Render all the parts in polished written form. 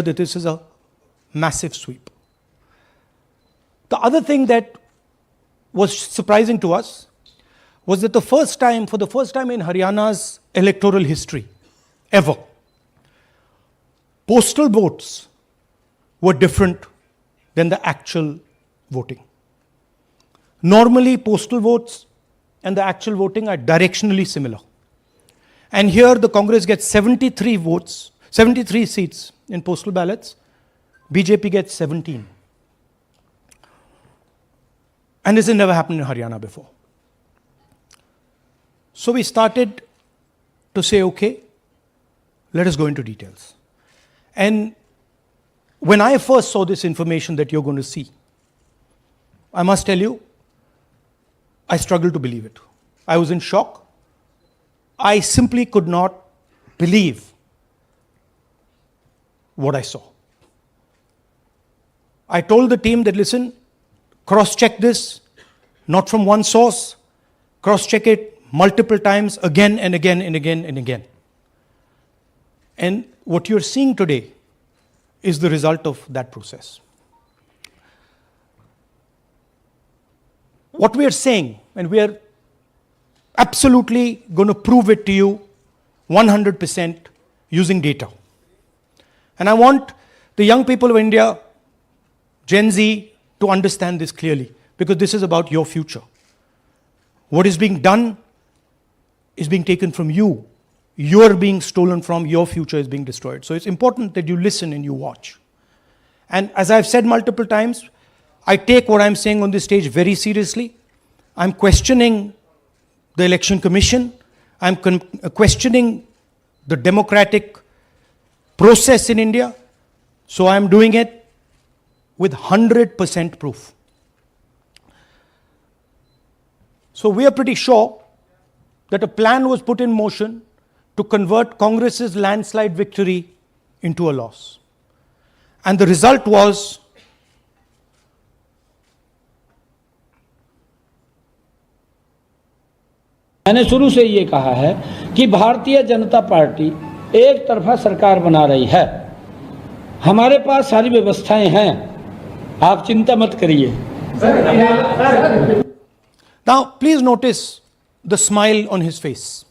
that this is a massive sweep. The other thing that was surprising to us was that for the first time in Haryana's electoral history, ever, postal votes were different than the actual voting. Normally, postal votes and the actual voting are directionally similar. And here the Congress gets 73 votes, 73 seats in postal ballots. BJP gets 17. And this has never happened in Haryana before. So we started to say, okay, let us go into details. And when I first saw this information that you're going to see, I must tell you, I struggled to believe it. I was in shock. I simply could not believe what I saw. I told the team that, listen, cross-check this, not from one source, cross-check it multiple times, again and again and again and again. And what you're seeing today is the result of that process. What we are saying, and we are absolutely going to prove it to you 100% using data. And I want the young people of India, Gen Z, to understand this clearly, because this is about your future. What is being done is being taken from you. You are being stolen from, your future is being destroyed. So it's important that you listen and you watch. And as I've said multiple times, I take what I'm saying on this stage very seriously. I'm questioning the Election Commission. I'm questioning the democratic process in India. So I'm doing it with 100% proof. So we are pretty sure that a plan was put in motion to convert Congress's landslide victory into a loss. And the result was मैंने शुरू से ये कहा है कि Bharatiya Janata party एक तरफा सरकार बना रही है। हमारे पास सारी व्यवस्थाएं हैं, आप चिंता मत करिए। Now, please notice the smile on his face.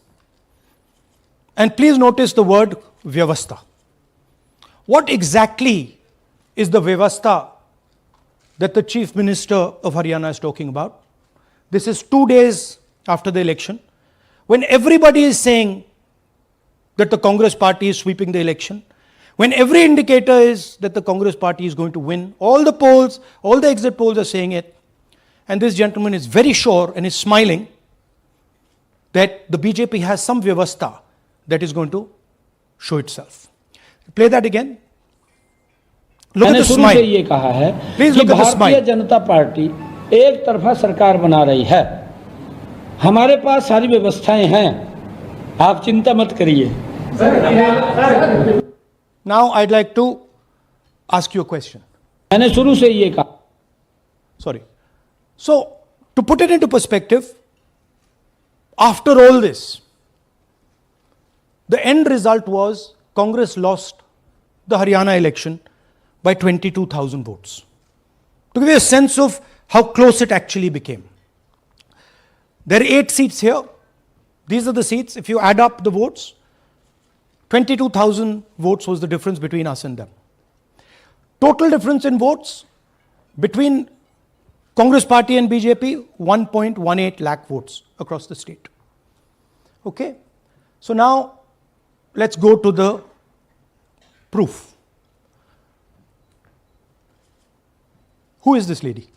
And please notice the word vyavastha. What exactly is the vyavastha that the Chief Minister of Haryana is talking about? This is 2 days after the election, when everybody is saying that the Congress party is sweeping the election, when every indicator is that the Congress party is going to win, all the polls, all the exit polls are saying it, and this gentleman is very sure and is smiling that the BJP has some vyavastha that is going to show itself. Play that again. Look at the smile. ये कहा है Please look at the smile. Bharatiya Janata party एक तरफा सरकार बना रही है। हमारे पास सारी व्यवस्थाएं हैं, आप चिंता मत करिए। Now I'd like to ask you a question. मैंने शुरू से ये कहा। Sorry. So, to put it into perspective, after all this, the end result was Congress lost the Haryana election by 22,000 votes. To give you a sense of how close it actually became. There are 8 seats here. These are the seats. If you add up the votes, 22,000 votes was the difference between us and them. Total difference in votes between Congress party and BJP, 1.18 lakh votes across the state. Okay? So now, let's go to the proof. Who is this lady?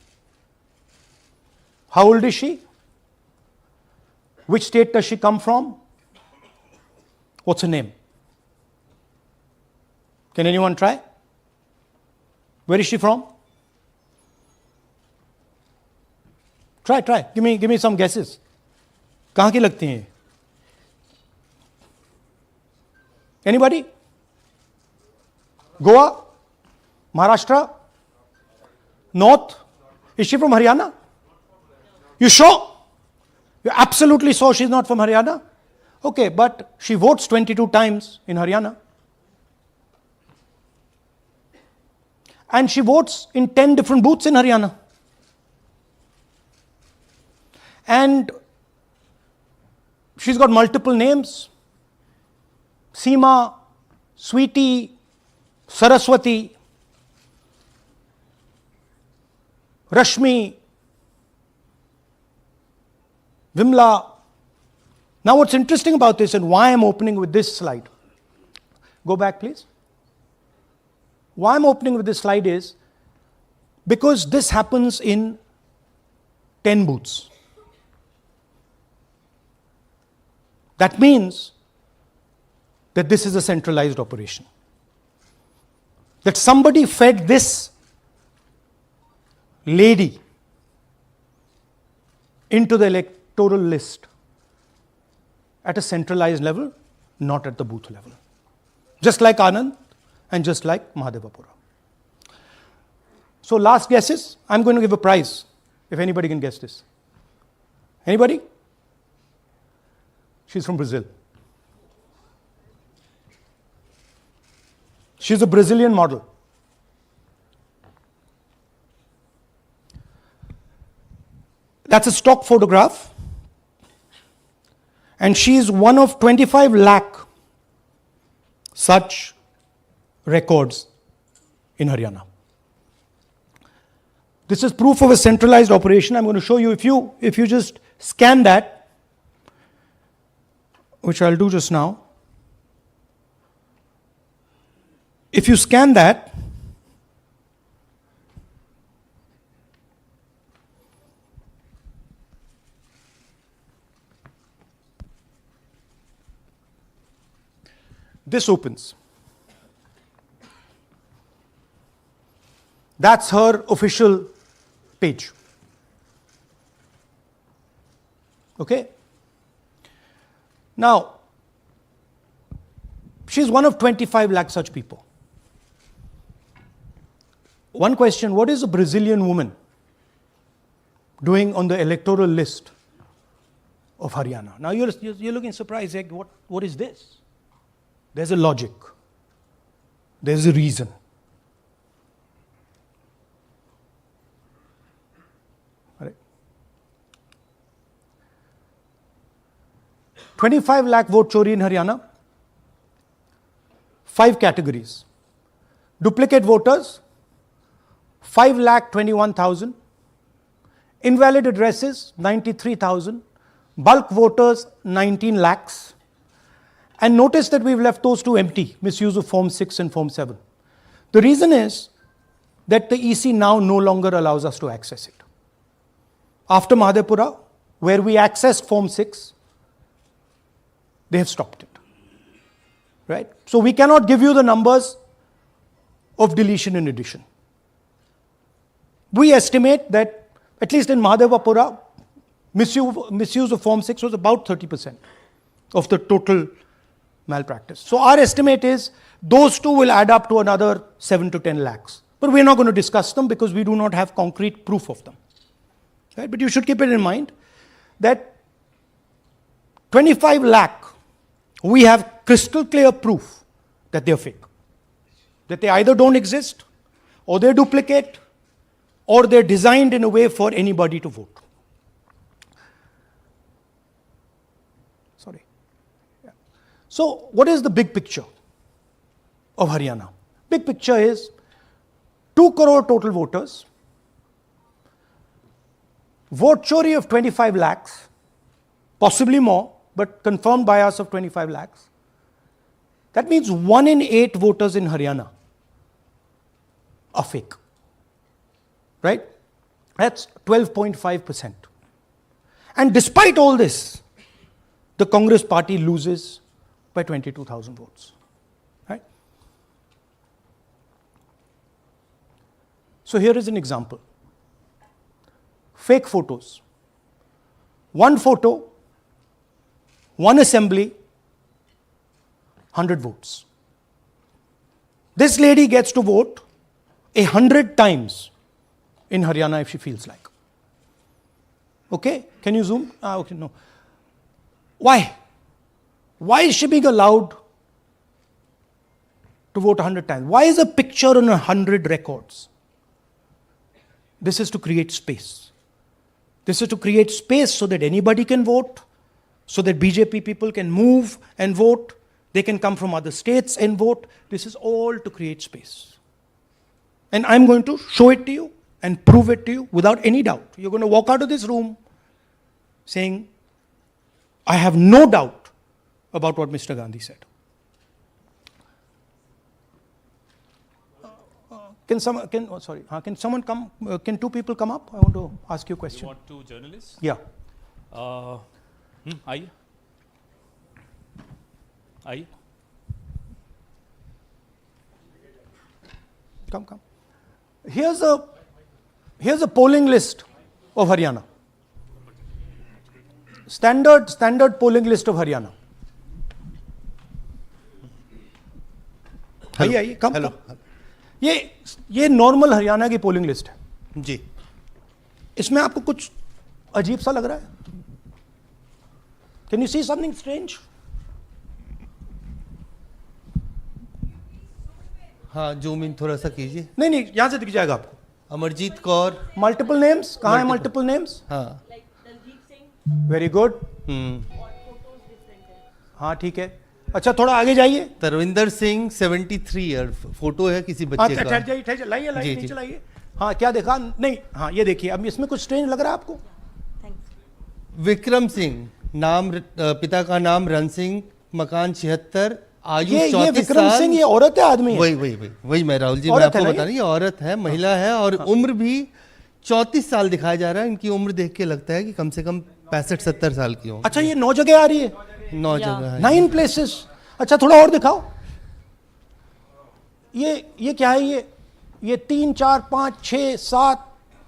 How old is she? Which state does she come from? What's her name? Can anyone try? Where is she from? Try. Give me some guesses. कहाँ की लगती हैं? Anybody? Goa? Maharashtra? North? Is she from Haryana? You sure? You're absolutely sure she's not from Haryana? Okay, but she votes 22 times in Haryana. and she votes in 10 different booths in Haryana. And she's got multiple names: Seema, Sweetie, Saraswati, Rashmi, Vimla. Now what's interesting about this, and why I'm opening with this slide, go back please. Why I'm opening with this slide is because this happens in 10 booths. That means that this is a centralized operation. That somebody fed this lady into the electoral list at a centralized level, not at the booth level. Just like Anand and just like Mahadevapura. So last guesses, I'm going to give a prize if anybody can guess this. Anybody? She's from Brazil. She's a Brazilian model. That's a stock photograph. And she's one of 25 lakh such records in Haryana. This is proof of a centralized operation. I'm going to show you, if you just scan that, which I'll do just now. If you scan that, this opens. That's her official page. Okay? Now, she's one of 25 lakh such people. One question: what is a Brazilian woman doing on the electoral list of Haryana? Now you're looking surprised, like, what is this? There's a logic. There's a reason. All right. 25 lakh vote Chori in Haryana. 5 categories. Duplicate voters, 5,21,000. Invalid addresses, 93,000. Bulk voters, 19 lakhs. And notice that we've left those two empty, misuse of Form 6 and Form 7. The reason is that the EC now no longer allows us to access it. After Mahadevapura, where we accessed Form 6, they have stopped it. Right? So we cannot give you the numbers of deletion and addition. We estimate that, at least in Mahadevapura, misuse of Form 6 was about 30% of the total malpractice. So our estimate is those two will add up to another 7 to 10 lakhs. But we're not going to discuss them because we do not have concrete proof of them. Right? But you should keep it in mind that 25 lakh, we have crystal clear proof that they're fake. That they either don't exist, or they're duplicate, or they're designed in a way for anybody to vote. Sorry. Yeah. So what is the big picture of Haryana? Big picture is 2 crore total voters, vote Chori of 25 lakhs, possibly more, but confirmed by us of 25 lakhs. That means 1 in 8 voters in Haryana are fake. Right? That's 12.5%. And despite all this, the Congress party loses by 22,000 votes. Right? So here is an example. Fake photos. 1 photo, 1 assembly, 100 votes. This lady gets to vote 100 times in Haryana if she feels like. Okay? Can you zoom? Okay, no. Why? Why is she being allowed to vote 100 times. Why is a picture on 100 records? This is to create space. This is to create space so that anybody can vote, so that BJP people can move and vote. They can come from other states and vote. This is all to create space. And I'm going to show it to you and prove it to you without any doubt. You're going to walk out of this room saying, I have no doubt about what Mr. Gandhi said. Can someone come? Can two people come up? I want to ask you a question. You want two journalists? Yeah. आइए आइए Come. Here's a polling list of Haryana. Standard polling list of Haryana. आइए come. ये normal Haryana की polling list है जी। इसमें आपको कुछ अजीब सा लग रहा है? Can you see something strange? हाँ, जूम इन थोड़ा सा कीजिए। नहीं यहां से दिख जाएगा आपको। अमरजीत कौर, मल्टीपल नेम्स कहाँ है? मल्टीपल नेम्स, हाँ, वेरी गुड। हाँ ठीक है। अच्छा थोड़ा आगे जाइए। तरविंदर सिंह 73 ईयर, फोटो है किसी बच्चे का। ठहर जाइए, लाइए जी, नीचे जी। लाइए। हाँ क्या देखा? नहीं, हाँ ये देखिए। अब इसमें कुछ स्ट्रेंज लग रहा है आपको? विक्रम सिंह, नाम पिता का नाम रण सिंह, मकान 76, आयु ये 34 विक्रम साल। सिंह ये औरत है आदमी है? वही मैं राहुल जी, मैं औरत आपको है ना बता रहा हूँ, ये औरत है, महिला है, और उम्र भी 34 साल दिखाया जा रहा है। इनकी उम्र देख के लगता है कि कम से कम 65-70 साल की हो। अच्छा ये 9 जगह आ रही है? 9 जगह है। 9 प्लेसेस। अच्छा थोड़ा और दिखाओ। ये क्या है? ये 3, 4, 5, 6, 7,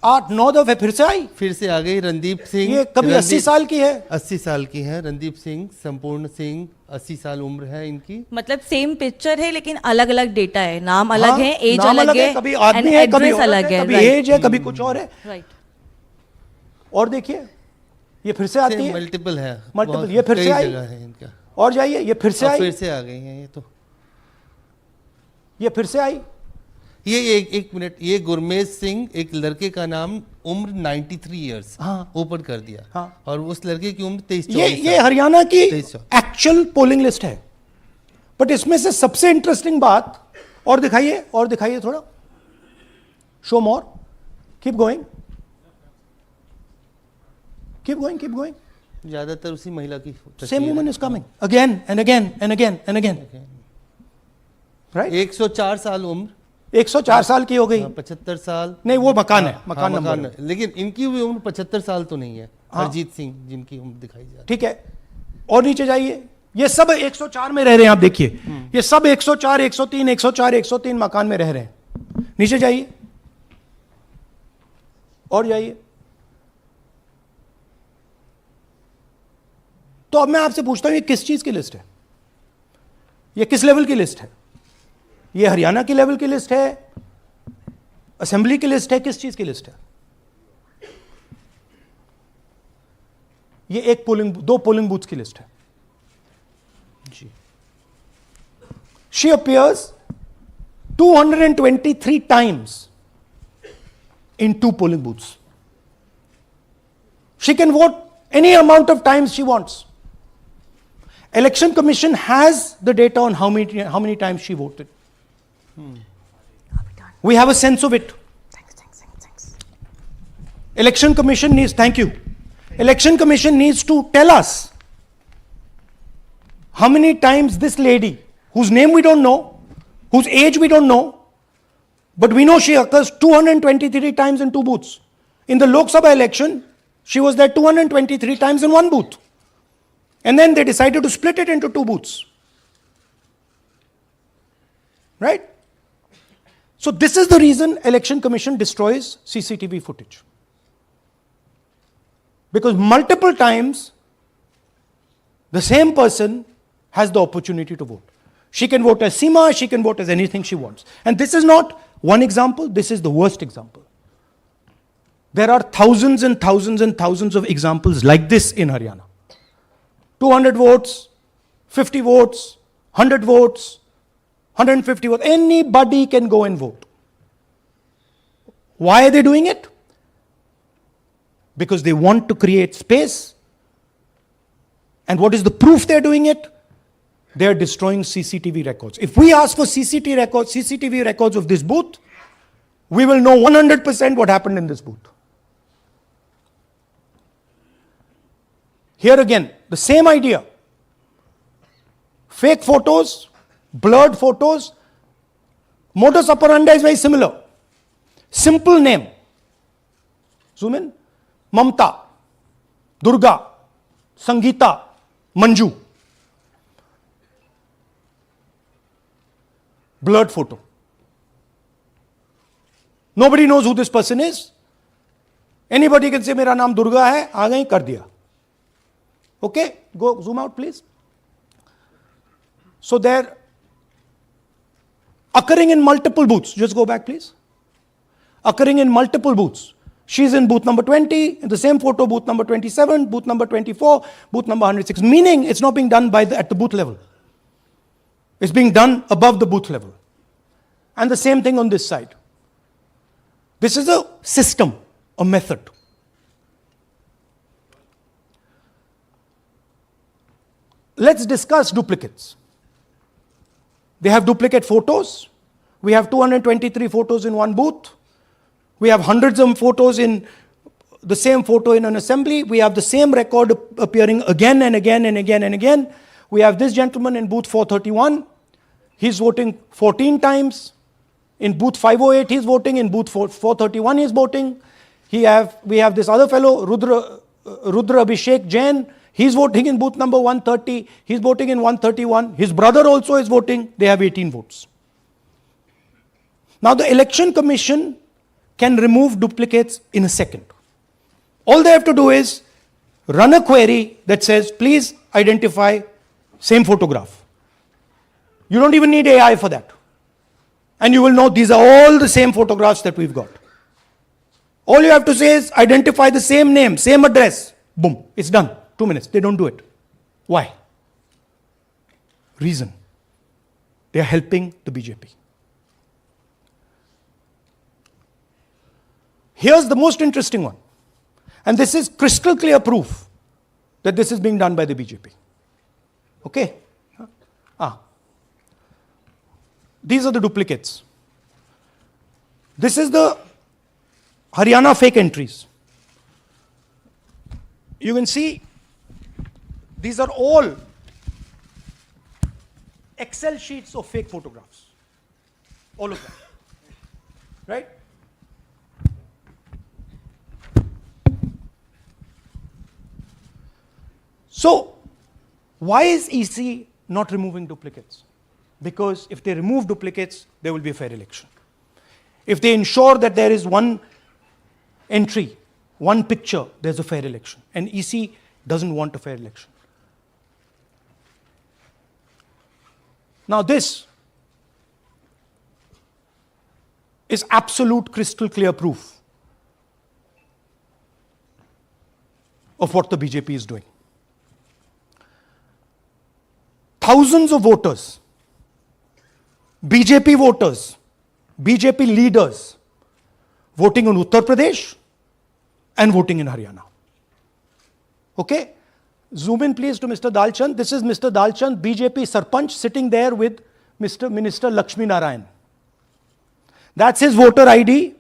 8, 9 दफे फिर से आई। फिर से आ गई रणदीप सिंह। ये कभी 80 साल की है? 80 साल की है रणदीप सिंह, संपूर्ण सिंह, 80 साल उम्र है इनकी। मतलब सेम पिक्चर है लेकिन अलग अलग डेटा है, नाम अलग है, एज नाम अलग है, कभी आदमी है, कभी औरत अलग है, है, कभी right. एज है, कभी कुछ और है। राइट। और देखिए ये फिर से आती है। मल्टीपल है, मल्टीपल। ये फिर से आई। जगह है इनका। और जाइए, ये फिर से आई। फिर से आ गई हैं ये तो। ये फिर से आई। ये एक मिनट, ये गुरमेज सिंह, एक लड़के का नाम, उम्र 93 इयर्स, हाँ। ऊपर कर दिया। हाँ। और उस लड़के की उम्र 23-24 ये हरियाणा की 23। एक्चुअल पोलिंग लिस्ट है। बट इसमें से सबसे इंटरेस्टिंग बात, और दिखाइए थोड़ा, शो मोर, कीप गोइंग। ज्यादातर उसी महिला की same woman is coming again and again. Right. 104 साल उम्र, 104 साल की हो गई। 75 साल। नहीं वो मकान है, हाँ, मकान नंबर है। लेकिन इनकी भी उम्र 75 साल तो नहीं है। हाँ। हरजीत सिंह जिनकी उम्र दिखाई जा रही है। ठीक है। और नीचे जाइए, ये सब 104 में रह रहे हैं। आप देखिए ये सब 104, 103, 104, 103 मकान में रह रहे हैं। नीचे जाइए और जाइए। तो अब मैं आपसे पूछता हूं ये किस चीज की लिस्ट है? ये किस लेवल की लिस्ट है? ये हरियाणा की लेवल की लिस्ट है, असेंबली की लिस्ट है, किस चीज की लिस्ट है? ये दो पोलिंग बूथ्स की लिस्ट है जी। She appears 223 times in 2 polling booths. She can vote any amount of times she wants. Election Commission has the data on how many times she voted. We have a sense of it. Thanks. Election Commission needs, thank you. Election Commission needs to tell us how many times this lady, whose name we don't know, whose age we don't know, but we know she occurs 223 times in 2 booths. In the Lok Sabha election, she was there 223 times in 1 booth. And then they decided to split it into 2 booths. Right? So this is the reason Election Commission destroys CCTV footage. Because multiple times the same person has the opportunity to vote. She can vote as Seema, she can vote as anything she wants. And this is not one example, this is the worst example. There are thousands and thousands and thousands of examples like this in Haryana. 200 votes, 50 votes, 100 votes, 150 votes. Anybody can go and vote. Why are they doing it? Because they want to create space. And what is the proof they're doing it? They're destroying CCTV records. If we ask for CCTV records of this booth, we will know 100% what happened in this booth. Here again, the same idea. Fake photos, blurred photos. Modus operandi is very similar. Simple name. Zoom in. Mamta, Durga, Sangeeta, Manju. Blurred photo. Nobody knows who this person is. Anybody can say, मेरा नाम दुर्गा है, आ गई कर दिया. Okay, go zoom out please. So they're occurring in multiple booths. Just go back please. Occurring in multiple booths. She's in booth number 20, in the same photo, booth number 27, booth number 24, booth number 106. Meaning it's not being done at the booth level. It's being done above the booth level. And the same thing on this side. This is a system, a method. Let's discuss duplicates. They have duplicate photos. We have 223 photos in one booth. We have hundreds of photos in the same photo in an assembly. We have the same record appearing again and again and again and again. We have this gentleman in booth 431. He's voting 14 times. In booth 508, he's voting. In booth 431, he's voting. We have this other fellow, Rudra Abhishek Jain. He's voting in booth number 130. He's voting in 131. His brother also is voting. They have 18 votes. Now the Election Commission can remove duplicates in a second. All they have to do is run a query that says, please identify same photograph. You don't even need AI for that. And you will know these are all the same photographs that we've got. All you have to say is identify the same name, same address. Boom, it's done. 2 minutes. They don't do it. Why? Reason. They are helping the BJP. Here's the most interesting one. And this is crystal clear proof that this is being done by the BJP. Okay? These are the duplicates. This is the Haryana fake entries. You can see these are all Excel sheets of fake photographs. All of them. Right? So, why is EC not removing duplicates? Because if they remove duplicates, there will be a fair election. If they ensure that there is one entry, one picture, there's a fair election. And EC doesn't want a fair election. Now this is absolute crystal clear proof of what the BJP is doing. Thousands of voters, BJP voters, BJP leaders voting on Uttar Pradesh and voting in Haryana. Okay? Zoom in please to Mr. Dalchand. This is Mr. Dalchand, BJP Sarpanch, sitting there with Mr. Minister Lakshmi Narayan. That's his voter ID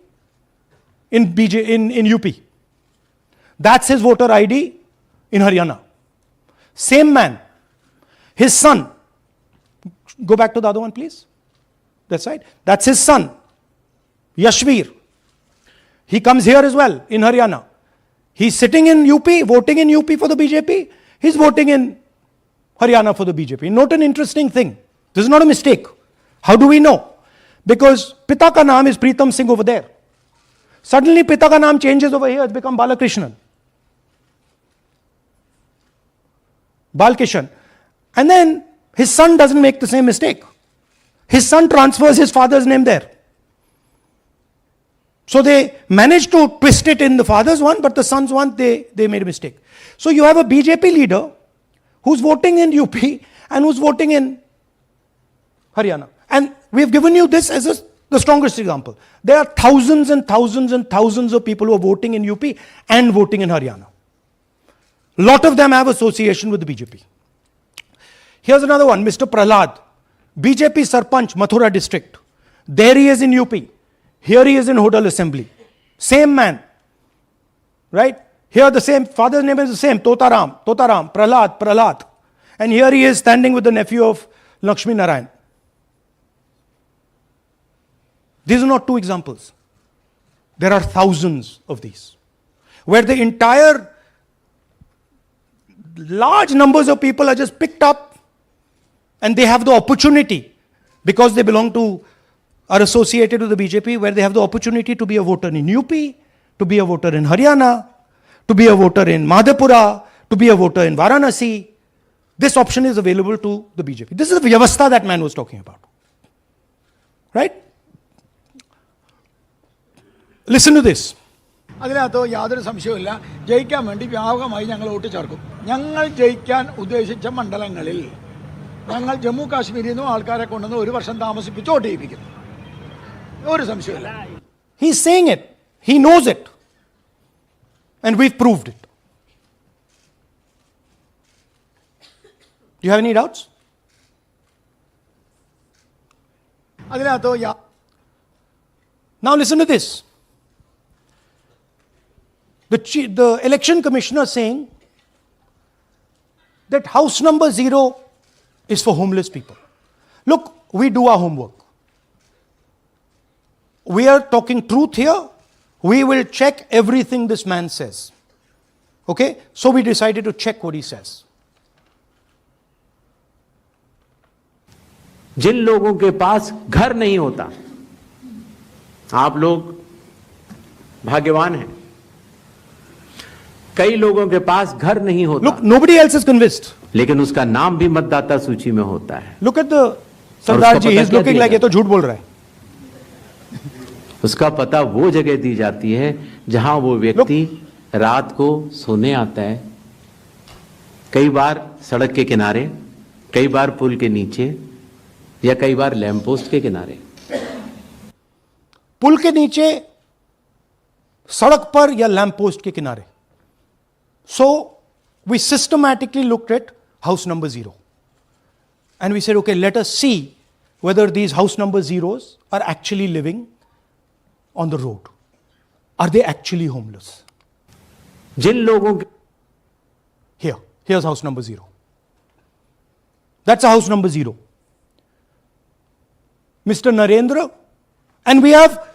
in UP. That's his voter ID in Haryana. Same man. His son. Go back to the other one, please. That's right. That's his son, Yashveer. He comes here as well in Haryana. He's sitting in UP, voting in UP for the BJP. He's voting in Haryana for the BJP. Note an interesting thing. This is not a mistake. How do we know? Because Pita ka naam is Pritam Singh over there. Suddenly Pita ka naam changes over here. It's become Balakrishnan. Balkishan. And then his son doesn't make the same mistake. His son transfers his father's name there. So they managed to twist it in the father's one, but the son's one, they made a mistake. So you have a BJP leader who's voting in UP and who's voting in Haryana. And we've given you this as the strongest example. There are thousands and thousands and thousands of people who are voting in UP and voting in Haryana. A lot of them have association with the BJP. Here's another one, Mr. Prahlad, BJP Sarpanch, Mathura district. There he is in UP. Here he is in Hodal Assembly. Same man. Right? Here the same, father's name is the same, Totaram, Prahlad. And here he is standing with the nephew of Lakshmi Narayan. These are not two examples. There are thousands of these, where the entire large numbers of people are just picked up and they have the opportunity, because they belong to, are associated with the BJP, where they have the opportunity to be a voter in UP, to be a voter in Haryana, to be a voter in Madhepura, to be a voter in Varanasi. This option is available to the BJP. This is the Vyavastha that man was talking about. Right? Listen to this. അതിനകത്ത് യാതൊരു സംശയവുമില്ല. ജയിക്കാൻ വേണ്ടി വ്യാപകമായി ഞങ്ങൾ vote ചേർക്കും. ഞങ്ങൾ ജയിക്കാൻ ഉദ്ദേശിച്ച മണ്ഡലങ്ങളിൽ ഞങ്ങൾ ജമ്മു കാശ്മീരിൽ നിന്നും ആൾക്കാരെ കൊണ്ടുവന്ന് ഒരു വർഷം താമസിപ്പിച്ച് വോട്ട് ചെയ്യിപ്പിക്കും. ഒരു സംശയവുമില്ല. He's saying it. He knows it. And we've proved it. Do you have any doubts? അതിനകത്ത് Now listen to this. The election commissioner saying that house number 0 is for homeless people. Look, we do our homework. We are talking truth here. We will check everything this man says. Okay? So we decided to check what he says. जिन लोगों के पास घर नहीं होता, आप लोग भाग्यवान हैं. कई लोगों के पास घर नहीं होता. Look, nobody else is convinced. लेकिन उसका नाम भी मतदाता सूची में होता है. Look at the Sardar ji, he's looking like ये तो झूठ बोल रहा है. उसका पता वो जगह दी जाती है जहां वो व्यक्ति रात को सोने आता है. कई बार सड़क के किनारे, कई बार पुल के नीचे, या कई बार लैंप पोस्ट के किनारे. पुल के नीचे, सड़क पर या लैंप पोस्ट के किनारे. So we systematically looked at house number 0. And we said, okay, let us see whether these house number 0s are actually living on the road. Are they actually homeless? जिन लोगों Here's house number 0. That's a house number 0. Mr. Narendra, and we have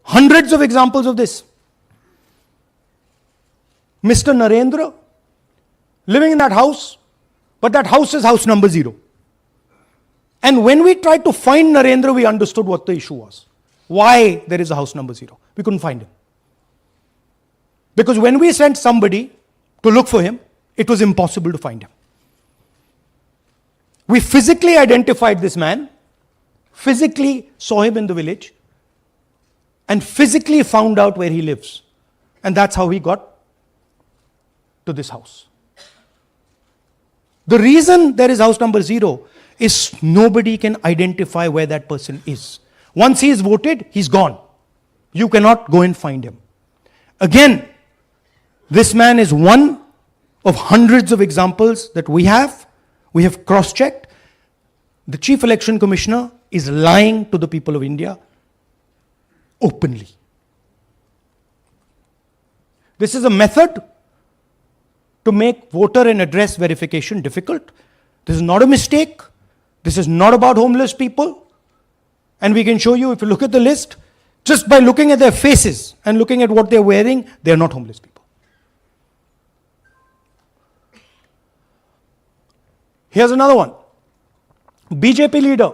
hundreds of examples of this. Mr. Narendra living in that house, but that house is house number 0. And when we tried to find Narendra, we understood what the issue was. Why there is a house number 0. We couldn't find him. Because when we sent somebody to look for him, it was impossible to find him. We physically identified this man, physically saw him in the village, and physically found out where he lives. And that's how we got to this house. The reason there is house number 0 is nobody can identify where that person is. Once he is voted, he's gone. You cannot go and find him. Again, this man is one of hundreds of examples that we have. We have cross-checked. The Chief Election Commissioner is lying to the people of India openly. This is a method to make voter and address verification difficult. This is not a mistake. This is not about homeless people. And we can show you, if you look at the list, just by looking at their faces and looking at what they're wearing, they're not homeless people. Here's another one. BJP leader,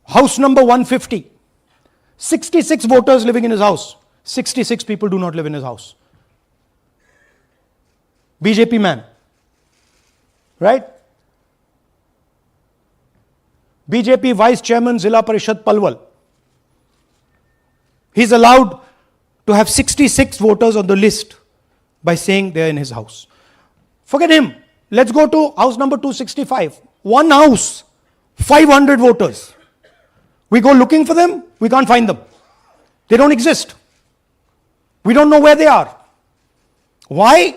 house number 150. 66 voters living in his house. 66 people do not live in his house. BJP man. Right? BJP Vice Chairman Zilla Parishad Palwal. He's allowed to have 66 voters on the list by saying they're in his house. Forget him. Let's go to house number 265. One house, 500 voters. We go looking for them, we can't find them. They don't exist. We don't know where they are. Why?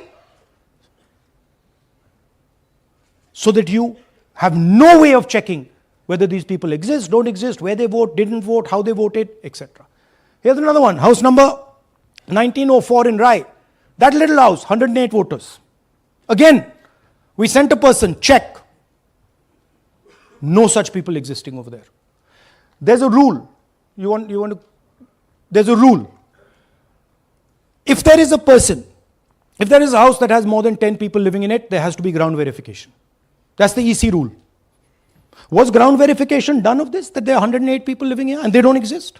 So that you have no way of checking whether these people exist, don't exist, where they vote, didn't vote, how they voted, etc. Here's another one, house number 1904 in Rai. That little house, 108 voters. Again, we sent a person, check. No such people existing over there. There's a rule. There's a rule. If there is a person, if there is a house that has more than 10 people living in it, there has to be ground verification. That's the EC rule. Was ground verification done of this, that there are 108 people living here and they don't exist?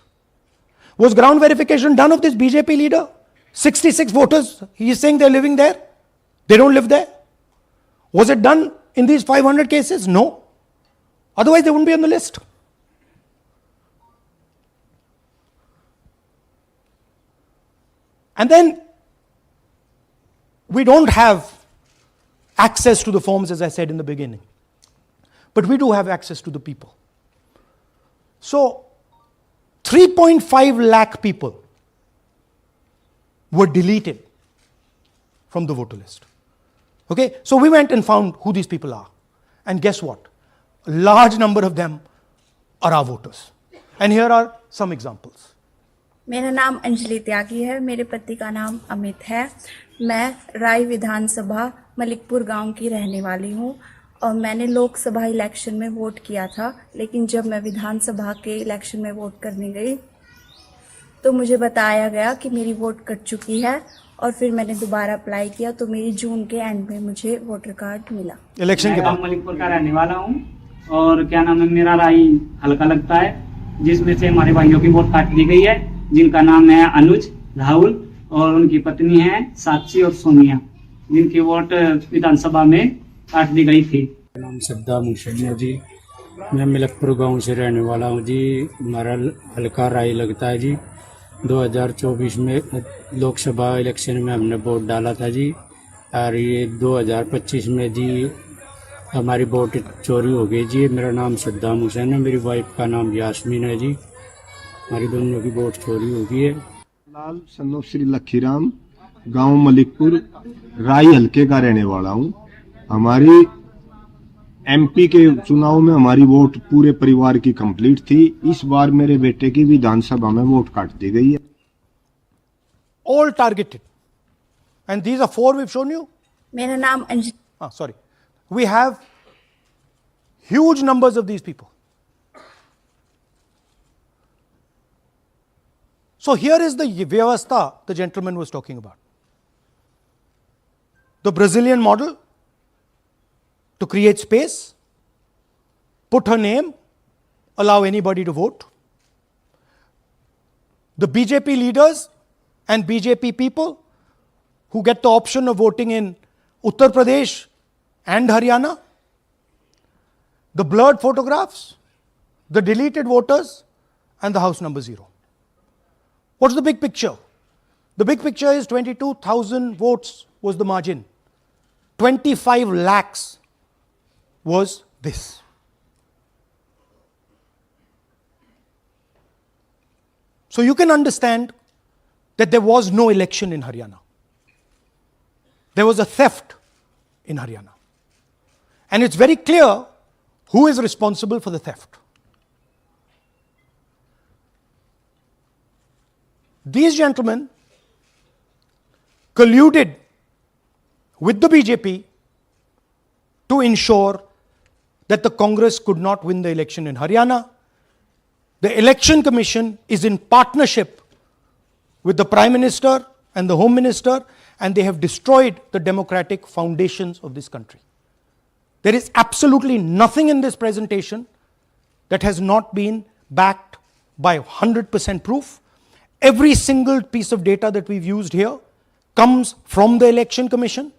Was ground verification done of this BJP leader? 66 voters, he is saying they're living there. They don't live there. Was it done in these 500 cases? No. Otherwise, they wouldn't be on the list. And then, we don't have access to the forms, as I said in the beginning. But we do have access to the people. So, 3.5 lakh people were deleted from the voter list. Okay, so we went and found who these people are. And guess what? A large number of them are our voters. And here are some examples. मेरा नाम अंजलि त्यागी है, मेरे पति का नाम अमित है। मैं राय विधानसभा मलिकपुर गांव की रहने वाली हूं और मैंने लोकसभा इलेक्शन में वोट किया था, लेकिन जब मैं विधानसभा के इलेक्शन में वोट करने गई तो मुझे बताया गया कि मेरी वोट कट चुकी है और फिर मैंने दोबारा अप्लाई किया तो मेरी जून के एंड में मुझे वोटर कार्ड मिला। इलेक्शन के बाद मलिकपुर का रहने वाला हूँ और क्या नाम है, मेरा राय हल्का लगता है, जिसमें से हमारे भाइयों की वोट काट दी गई है, जिनका नाम है अनुज, राहुल और उनकी पत्नी है साक्षी और सोनिया, जिनकी वोट विधानसभा में काट दी गई थी। नाम सद्दाम हुसैन है जी, मैं मलिकपुर गांव से रहने वाला हूं जी। हमारा हल्का राय लगता है जी। 2024 में लोकसभा इलेक्शन में हमने वोट डाला था जी, और ये 2025 में जी हमारी वोट चोरी हो गई जी। मेरा नाम सद्दाम हुसैन है, मेरी वाइफ का नाम यास्मीन है जी। हमारी दोनों की वोट चोरी हो गई है। लाल सन्नो श्री लखीराम, गांव मलिकपुर, राय हल्के का रहने वाला हूं। हमारी एमपी के चुनाव में हमारी वोट पूरे परिवार की कंप्लीट थी। इस बार मेरे बेटे की विधानसभा में वोट काट दी गई है। All targeted. And these are 4 we've shown you. मेरा नाम Anjali. Sorry. We have huge numbers of these people. So here is the vyavastha the gentleman was talking about. The Brazilian model to create space, put her name, allow anybody to vote. The BJP leaders and BJP people who get the option of voting in Uttar Pradesh and Haryana, the blurred photographs, the deleted voters, and the house number 0. What's the big picture? The big picture is 22,000 votes was the margin. 25 lakhs was this. So you can understand that there was no election in Haryana. There was a theft in Haryana. And it's very clear who is responsible for the theft. These gentlemen colluded with the BJP to ensure that the Congress could not win the election in Haryana. The Election Commission is in partnership with the Prime Minister and the Home Minister, and they have destroyed the democratic foundations of this country. There is absolutely nothing in this presentation that has not been backed by 100% proof. Every single piece of data that we've used here comes from the Election Commission,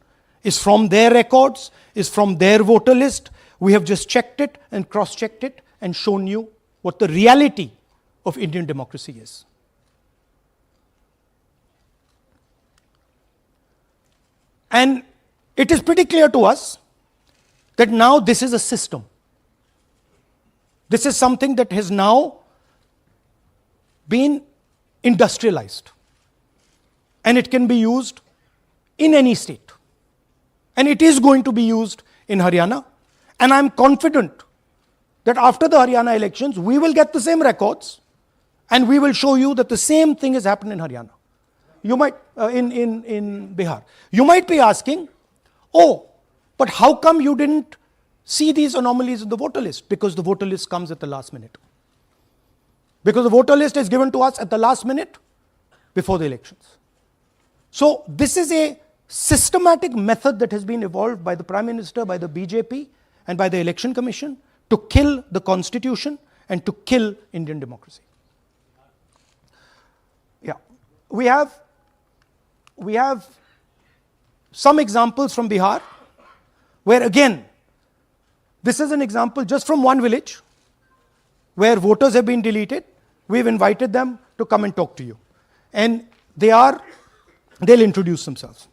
is from their records, is from their voter list. We have just checked it and cross-checked it and shown you what the reality of Indian democracy is. And it is pretty clear to us that now this is a system. This is something that has now been industrialized, and it can be used in any state, and it is going to be used in Haryana, and I'm confident that after the Haryana elections we will get the same records and we will show you that the same thing has happened in Haryana. You might in Bihar. You might be asking, oh, but how come you didn't see these anomalies in the voter list? Because the voter list comes at the last minute. Because the voter list is given to us at the last minute before the elections. So this is a systematic method that has been evolved by the Prime Minister, by the BJP, and by the Election Commission to kill the Constitution and to kill Indian democracy. Yeah, we have some examples from Bihar, where again, this is an example just from one village where voters have been deleted. We've invited them to come and talk to you, and they'll introduce themselves.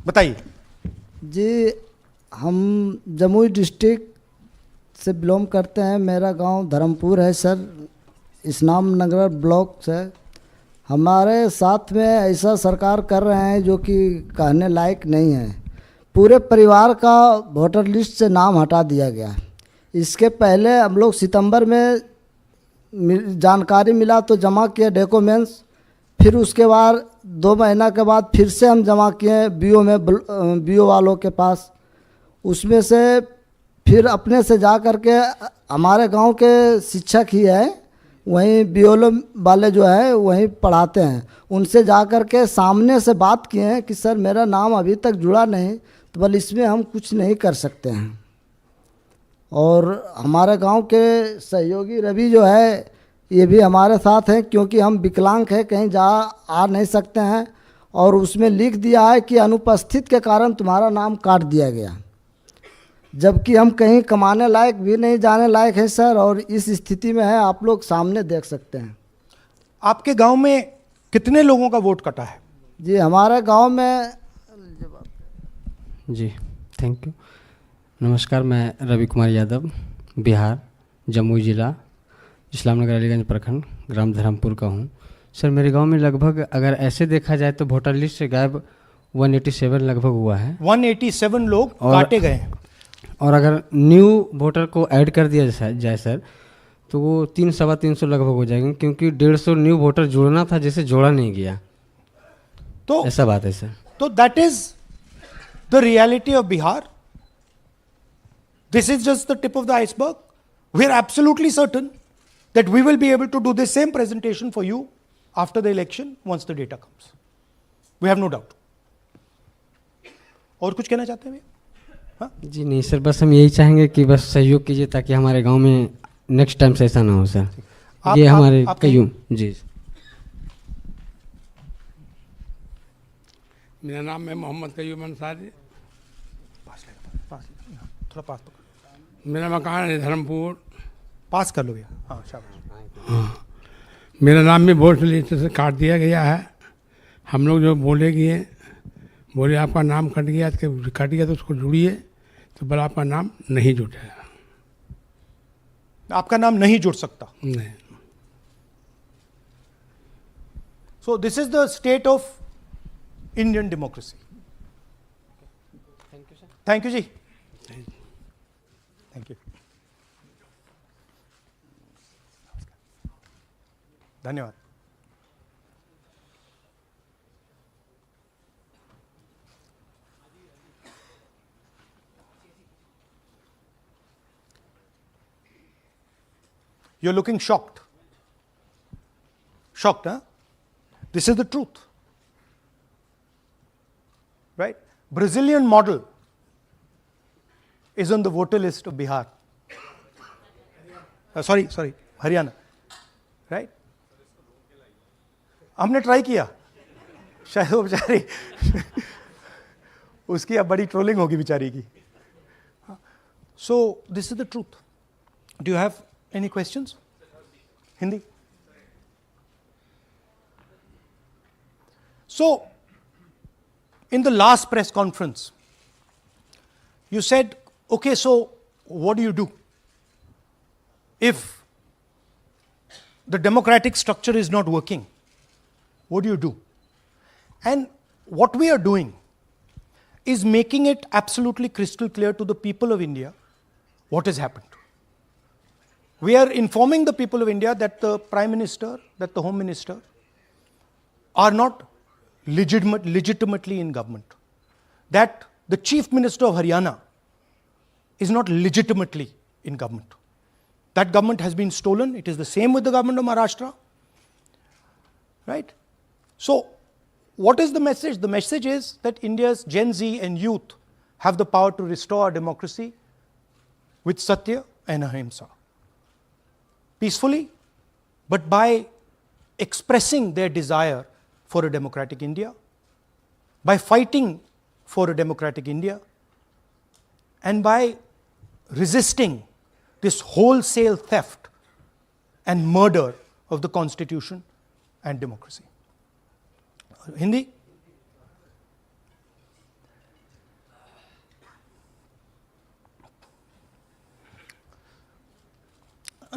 बताइए जी। हम Jamui district से belong करते हैं। मेरा गांव धर्मपुर है sir, इस्लाम नगर block से। हमारे साथ में ऐसा सरकार कर रहे हैं जो कि कहने लायक नहीं है। पूरे परिवार का वोटर लिस्ट से नाम हटा दिया गया। इसके पहले हम लोग सितंबर में जानकारी मिला तो जमा किए डॉक्यूमेंट्स, फिर उसके बाद 2 महीना के बाद फिर से हम जमा किए बीओ में, बीओ वालों के पास। उसमें से फिर अपने से जा कर के हमारे गांव के शिक्षक ही है, वहीं बीओ वाले जो है वहीं पढ़ाते हैं, उनसे जा कर के सामने से बात किए हैं कि सर मेरा नाम अभी तक जुड़ा नहीं, तो बोले इसमें हम कुछ नहीं कर सकते हैं। और हमारे गांव के सहयोगी रवि जो है ये भी हमारे साथ हैं, क्योंकि हम विकलांग हैं, कहीं आ नहीं सकते हैं, और उसमें लिख दिया है कि अनुपस्थित के कारण तुम्हारा नाम काट दिया गया, जबकि हम कहीं कमाने लायक भी नहीं, जाने लायक है सर, और इस स्थिति में है। आप लोग सामने देख सकते हैं। आपके गांव में कितने लोगों का वोट कटा है? जी हमारे गांव में जी थैंक यू। नमस्कार, मैं रवि कुमार यादव, बिहार, जमुई जिला, इस्लामनगर अलीगंज प्रखंड, ग्राम धर्मपुर का हूँ। सर मेरे गांव में लगभग अगर ऐसे देखा जाए तो वोटर लिस्ट से गायब 187 लगभग हुआ है। 187 लोग काटे गए हैं। और अगर न्यू वोटर को ऐड कर दिया जाए सर तो वो 300-350 लगभग हो जाएंगे, क्योंकि 150 न्यू वोटर जोड़ना था जिसे जोड़ा नहीं गया। तो ऐसा बात है सर। तो that is the reality of Bihar. This is just the tip of the iceberg. We are absolutely certain that we will be able to do the same presentation for you after the election once the data comes. We have no doubt. और कुछ कहना चाहते हैं भैया? हाँ जी नहीं sir, बस हम यही चाहेंगे कि बस सहयोग कीजिए ताकि हमारे गांव में नेक्स्ट टाइम से ऐसा ना हो सर। ये हमारे कईयों जी। मेरा नाम है मोहम्मद कयूम अंसारी। थोड़ा पास पकड़। मेरा मकान है धर्मपुर। पास कर लो भैया। हाँ शाबाश। हाँ, मेरा नाम भी वोटर लिस्ट से काट दिया गया है। हम लोग जो बोले आपका नाम कट गया तो उसको जुड़िए, तो बोला आपका नाम नहीं जुटा। आपका नाम नहीं जुड़ सकता। नहीं। So this is the state of Indian democracy. Thank you sir. Thank you ji. Thank you. धन्यवाद। You're looking shocked. Shocked, huh? This is the truth. Right? Brazilian model is on the voter list of Bihar. Sorry, Haryana. Right? हमने try किया, शायद वो बेचारी उसकी अब बड़ी trolling होगी बेचारी की। So this is the truth. Do you have any questions? Hindi? So, in the last press conference, you said, okay, so what do you do? If the democratic structure is not working, what do you do? And what we are doing is making it absolutely crystal clear to the people of India what has happened. We are informing the people of India that the Prime Minister, that the Home Minister are not legitimately in government. That the Chief Minister of Haryana is not legitimately in government. That government has been stolen. It is the same with the government of Maharashtra. Right? So, what is the message? The message is that India's Gen Z and youth have the power to restore our democracy with Satya and Ahimsa. Peacefully, but by expressing their desire for a democratic India, by fighting for a democratic India, and by resisting this wholesale theft and murder of the Constitution and democracy. Hindi?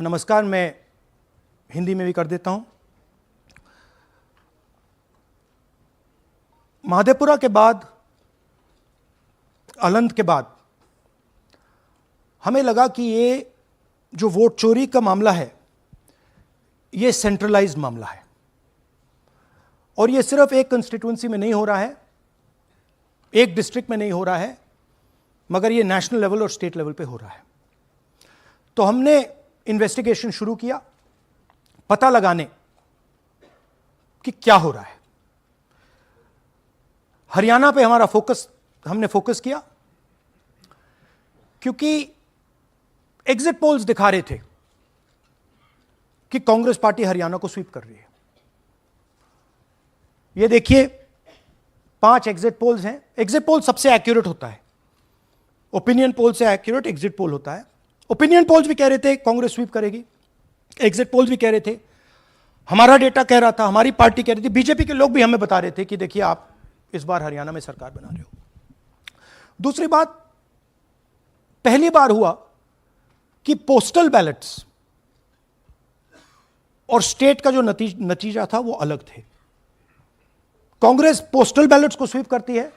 नमस्कार, मैं हिंदी में भी कर देता हूं। महादेपुरा के बाद, अलंत के बाद हमें लगा कि ये जो वोट चोरी का मामला है, ये सेंट्रलाइज्ड मामला है और ये सिर्फ एक कंस्टिट्यूंसी में नहीं हो रहा है, एक डिस्ट्रिक्ट में नहीं हो रहा है, मगर ये नेशनल लेवल और स्टेट लेवल पे हो रहा है। तो हमने इन्वेस्टिगेशन शुरू किया, पता लगाने कि क्या हो रहा है। हरियाणा पे हमने फोकस किया क्योंकि एग्जिट पोल्स दिखा रहे थे कि कांग्रेस पार्टी हरियाणा को स्वीप कर रही है। ये देखिए 5 एग्जिट पोल्स हैं। एग्जिट पोल सबसे एक्यूरेट होता है, ओपिनियन पोल से एक्यूरेट एग्जिट पोल होता है। ओपिनियन पोल्स भी कह रहे थे कांग्रेस स्वीप करेगी, एग्जिट पोल्स भी कह रहे थे, हमारा डेटा कह रहा था, हमारी पार्टी कह रही थी, बीजेपी के लोग भी हमें बता रहे थे कि देखिए आप इस बार हरियाणा में सरकार बना रहे हो। दूसरी बात, पहली बार हुआ कि पोस्टल बैलेट्स और स्टेट का जो नतीजा था वो अलग थे। कांग्रेस पोस्टल बैलेट्स को स्वीप करती है,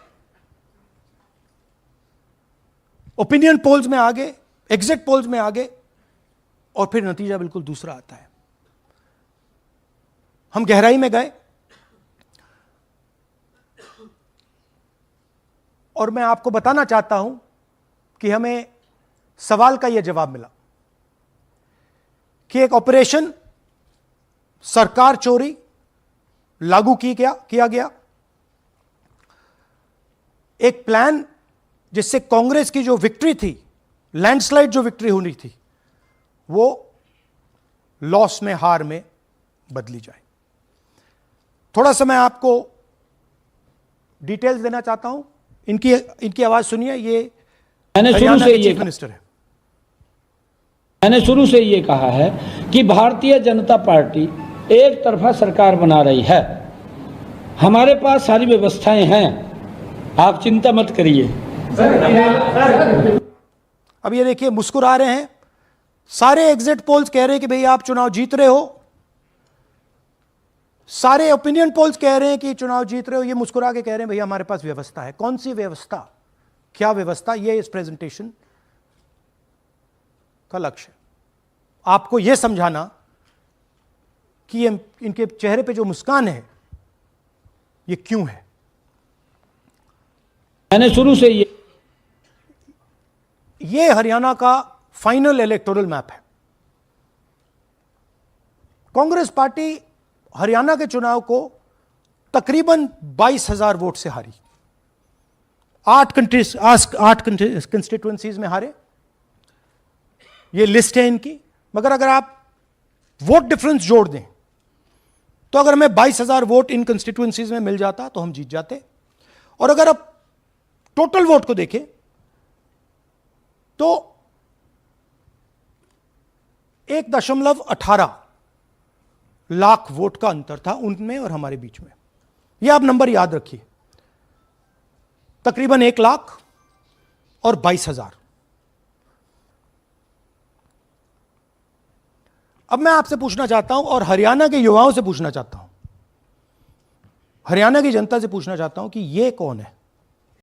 ओपिनियन पोल्स में आगे, एग्जिट पोल्स में आगे, और फिर नतीजा बिल्कुल दूसरा आता है। हम गहराई में गए और मैं आपको बताना चाहता हूं कि हमें सवाल का यह जवाब मिला कि एक ऑपरेशन सरकार चोरी लागू किया गया, एक प्लान जिससे कांग्रेस की जो विक्ट्री थी, लैंडस्लाइड जो विक्ट्री होनी थी, वो लॉस में, हार में बदली जाए। थोड़ा सा मैं आपको डिटेल्स देना चाहता हूं। इनकी आवाज सुनिए। ये हरियाणा के चीफ मिनिस्टर है। मैंने शुरू से ये कहा है कि भारतीय जनता पार्टी एक तरफा सरकार बना रही है। हमारे पास सारी व्यवस्थाएं हैं, आप चिंता मत करिए। अब ये देखिए, मुस्कुरा रहे हैं। सारे एग्जिट पोल्स कह रहे हैं कि भाई आप चुनाव जीत रहे हो, सारे ओपिनियन पोल्स कह रहे हैं कि चुनाव जीत रहे हो। ये मुस्कुरा के कह रहे हैं भैया हमारे पास व्यवस्था है। कौन सी व्यवस्था, क्या व्यवस्था, ये इस प्रेजेंटेशन का लक्ष्य है। आपको यह समझाना कि ये इनके चेहरे पे जो मुस्कान है ये क्यों है। मैंने शुरू से ये हरियाणा का फाइनल इलेक्टोरल मैप है। कांग्रेस पार्टी हरियाणा के चुनाव को तकरीबन 22,000 वोट से हारी। 8 कंस्टिट्यूएंसीज में हारे। ये लिस्ट है इनकी। मगर अगर आप वोट डिफरेंस जोड़ दें तो अगर हमें 22,000 वोट इन कंस्टिट्यूएंसीज में मिल जाता तो हम जीत जाते। और अगर आप टोटल वोट को देखें तो 1.18 लाख वोट का अंतर था उनमें और हमारे बीच में। यह आप नंबर याद रखिए, तकरीबन 1 लाख और 22,000। अब मैं आपसे पूछना चाहता हूं और हरियाणा के युवाओं से पूछना चाहता हूं, हरियाणा की जनता से पूछना चाहता हूं कि यह कौन है?